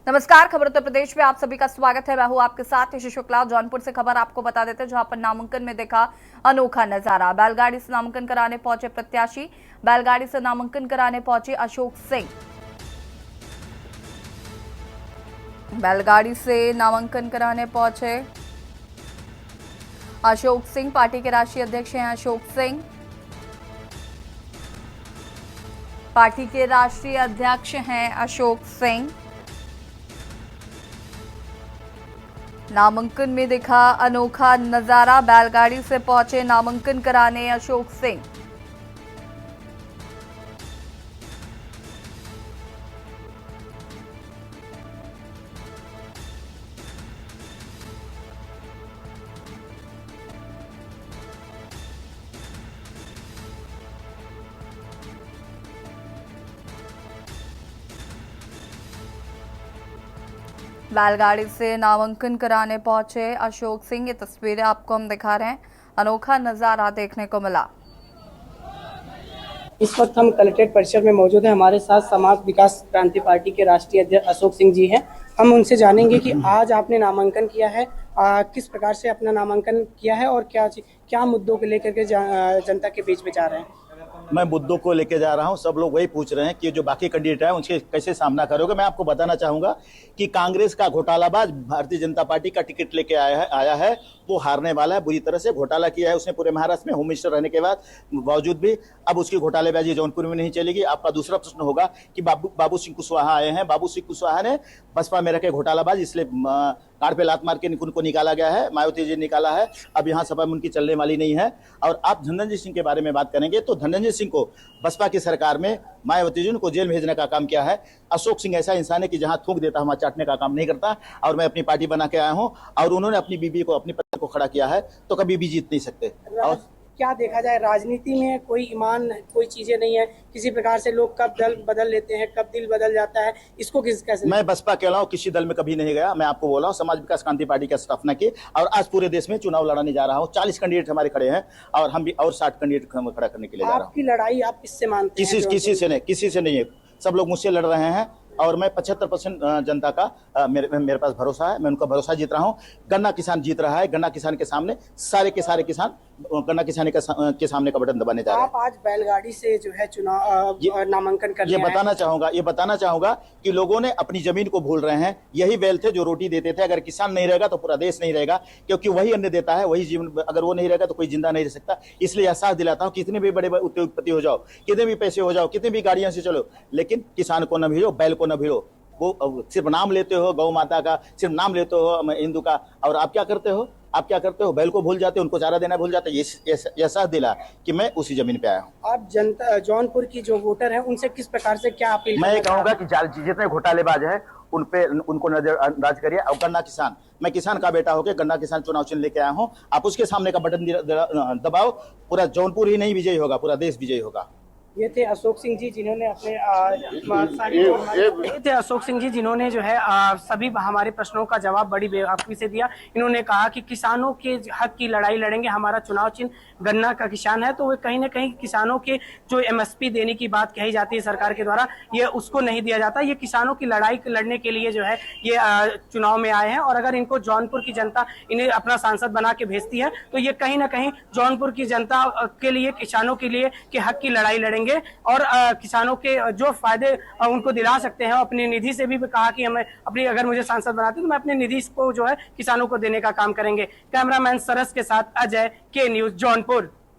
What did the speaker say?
नमस्कार, खबर उत्तर प्रदेश में आप सभी का स्वागत है। मैं हूं आपके साथ ऋषि शुक्ला। जौनपुर से खबर आपको बता देते हैं, जहां पर नामांकन में देखा अनोखा नजारा। बैलगाड़ी से नामांकन कराने पहुंचे प्रत्याशी। बैलगाड़ी से नामांकन कराने पहुंचे अशोक सिंह। बैलगाड़ी से नामांकन कराने पहुंचे अशोक सिंह। पार्टी के राष्ट्रीय अध्यक्ष हैं अशोक सिंह। पार्टी के राष्ट्रीय अध्यक्ष हैं अशोक सिंह। नामांकन में दिखा अनोखा नजारा। बैलगाड़ी से पहुंचे नामांकन कराने अशोक सिंह। बैलगाड़ी से नामांकन कराने पहुंचे अशोक सिंह। ये तस्वीरें आपको हम दिखा रहे हैं। अनोखा नजारा देखने को मिला। इस वक्त हम कलेक्ट्रेट परिसर में मौजूद हैं। हमारे साथ समाज विकास क्रांति पार्टी के राष्ट्रीय अध्यक्ष अशोक सिंह जी हैं। हम उनसे जानेंगे कि आज आपने नामांकन किया है, किस प्रकार से अपना नामांकन किया है और क्या मुद्दों को लेकर के जनता के बीच में जा रहे हैं। मैं मुद्दों को लेके जा रहा हूं। सब लोग वही पूछ रहे हैं कि जो बाकी कैंडिडेट है उनसे कैसे सामना करोगे। मैं आपको बताना चाहूंगा कि कांग्रेस का घोटालाबाज भारतीय जनता पार्टी का टिकट लेके आया है वो हारने वाला है। बुरी तरह से घोटाला किया है उसने पूरे महाराष्ट्र में। होम मिनिस्टर रहने के बावजूद भी अब उसकी घोटालेबाजी जौनपुर में नहीं चलेगी। आपका दूसरा प्रश्न होगा कि बाबू सिंह कुशवाहा आए हैं। बाबू सिंह कुशवाहा ने बसपा में रखे घोटालाबाज, इसलिए कार पे लात मार के उनको निकाला गया है। मायावती जी निकाला है। अब यहाँ सभा में उनकी चलने वाली नहीं है। और आप धनंजय सिंह के बारे में बात करेंगे तो धनंजय सिंह को बसपा की सरकार में मायावती जी को जेल भेजने का काम किया है। अशोक सिंह ऐसा इंसान है कि जहां थूक देता वहां चाटने का काम नहीं करता। और मैं अपनी पार्टी बना के आया हूं और उन्होंने अपनी बीबी को, अपनी पत्नी को खड़ा किया है, तो कभी भी जीत नहीं सकते। और क्या देखा जाए, राजनीति में कोई ईमान, कोई चीजें नहीं है। किसी प्रकार से लोग कब दल बदल लेते हैं, कब दिल बदल जाता है, इसको कैसे। मैं बसपा के अलावा किसी दल में कभी नहीं गया। मैं आपको बोला हूं समाज विकास क्रांति पार्टी की स्थापना की और आज पूरे देश में चुनाव लड़ाने जा रहा हूं। 40 कैंडिडेट हमारे खड़े हैं और हम भी और 60 कैंडिडेट खड़ा करने के लिए जा रहा हूं। आपकी लड़ाई आप किससे मानते हैं? किसी से नहीं है। सब लोग मुझसे लड़ रहे हैं और मैं 75% जनता का मेरे पास भरोसा है। मैं उनका भरोसा जीत रहा हूं। गन्ना किसान जीत रहा है। गन्ना किसान के सामने सारे के सारे किसान गन्ना किसान के सामने का बटन दबाने जा रहे हैं। आप आज बैलगाड़ी से जो है चुनाव नामांकन कर ये बताना चाहूंगा कि लोगों ने अपनी जमीन को भूल रहे हैं। यही बैल थे जो रोटी देते थे। अगर किसान नहीं रहेगा तो पूरा देश नहीं रहेगा, क्योंकि वही अन्न देता है, वही जीवन। अगर वो नहीं रहेगा तो कोई जिंदा नहीं रह सकता। इसलिए एहसास दिलाता हूं, कितने भी बड़े उद्योगपति हो जाओ, कितने भी पैसे हो जाओ, कितनी भी गाड़ियां से चलो, लेकिन किसान को न भिड़ो, बैल को न भिड़ो। वो सिर्फ नाम लेते हो गौ माता का, सिर्फ नाम लेते हो हिंदू का, और आप क्या करते हो? बैल को भूल जाते हो, उनको चारा देना भूल जाते हो। ये एहसास दिला कि मैं उसी जमीन पे आया हूँ। आप जनता, जौनपुर की जो वोटर है, उनसे किस प्रकार से क्या अपील? मैं कहूंगा कि जितने घोटालेबाज है उनको नजरअंदाज करिए। और गन्ना किसान, मैं किसान का बेटा होकर गन्ना किसान चुनाव चिन्ह लेके आया हूँ। आप उसके सामने का बटन दबाओ। पूरा जौनपुर ही नहीं विजयी होगा, पूरा देश विजयी होगा। ये थे अशोक सिंह जी जिन्होंने जो है सभी हमारे प्रश्नों का जवाब बड़ी बेवकूफी से दिया। इन्होंने कहा कि किसानों के हक की लड़ाई लड़ेंगे। हमारा चुनाव चिन्ह गन्ना का किसान है। तो वे कहीं ना कहीं किसानों के जो एमएसपी देने की बात कही जाती है सरकार के द्वारा, ये उसको नहीं दिया जाता। ये किसानों की लड़ाई लड़ने के लिए जो है ये चुनाव में आए हैं। और अगर इनको जौनपुर की जनता इन्हें अपना सांसद बना के भेजती है तो ये कहीं ना कहीं जौनपुर की जनता के लिए, किसानों के लिए के हक की लड़ाई लड़ेंगे और किसानों के जो फायदे उनको दिला सकते हैं। अपनी निधि से भी कहा कि हमें अपनी, अगर मुझे सांसद बनाते तो मैं अपने निधि को जो है किसानों को देने का काम करेंगे। कैमरामैन सरस के साथ अजय, के न्यूज, जौनपुर।